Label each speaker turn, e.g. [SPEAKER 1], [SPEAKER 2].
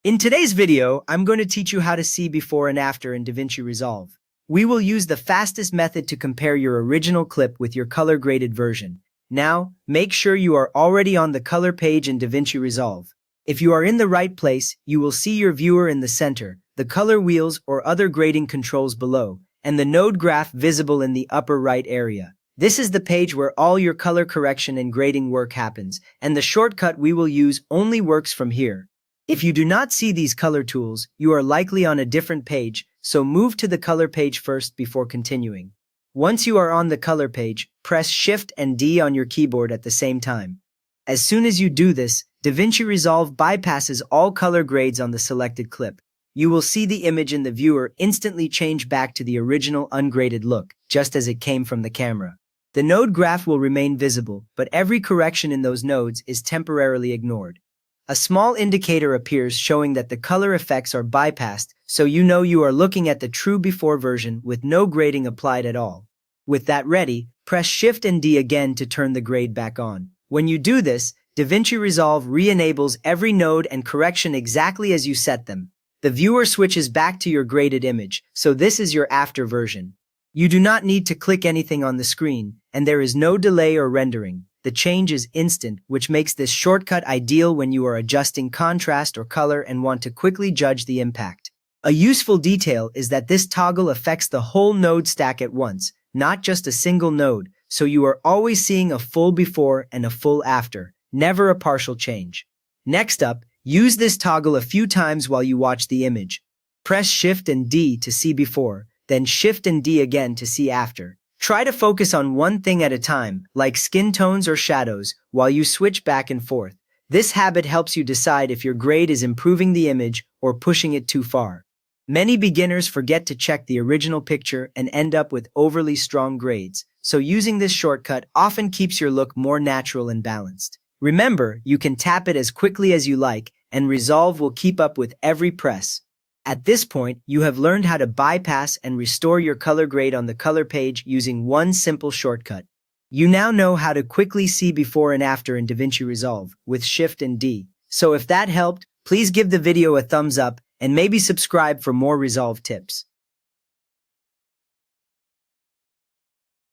[SPEAKER 1] In today's video, I'm going to teach you how to see before and after in DaVinci Resolve. We will use the fastest method to compare your original clip with your color-graded version. Now, make sure you are already on the color page in DaVinci Resolve. If you are in the right place, you will see your viewer in the center, the color wheels or other grading controls below, and the node graph visible in the upper right area. This is the page where all your color correction and grading work happens, and the shortcut we will use only works from here. If you do not see these color tools, you are likely on a different page, so move to the color page first before continuing. Once you are on the color page, press Shift and D on your keyboard at the same time. As soon as you do this, DaVinci Resolve bypasses all color grades on the selected clip. You will see the image in the viewer instantly change back to the original ungraded look, just as it came from the camera. The node graph will remain visible, but every correction in those nodes is temporarily ignored. A small indicator appears showing that the color effects are bypassed, so you know you are looking at the true before version with no grading applied at all. With that ready, press Shift and D again to turn the grade back on. When you do this, DaVinci Resolve re-enables every node and correction exactly as you set them. The viewer switches back to your graded image, so this is your after version. You do not need to click anything on the screen, and there is no delay or rendering. The change is instant, which makes this shortcut ideal when you are adjusting contrast or color and want to quickly judge the impact. A useful detail is that this toggle affects the whole node stack at once, not just a single node, so you are always seeing a full before and a full after, never a partial change. Next up, use this toggle a few times while you watch the image. Press Shift and D to see before, then Shift and D again to see after. Try to focus on one thing at a time, like skin tones or shadows, while you switch back and forth. This habit helps you decide if your grade is improving the image or pushing it too far. Many beginners forget to check the original picture and end up with overly strong grades, so using this shortcut often keeps your look more natural and balanced. Remember, you can tap it as quickly as you like, and Resolve will keep up with every press. At this point, you have learned how to bypass and restore your color grade on the color page using one simple shortcut. You now know how to quickly see before and after in DaVinci Resolve with Shift and D. So if that helped, please give the video a thumbs up and maybe subscribe for more Resolve tips.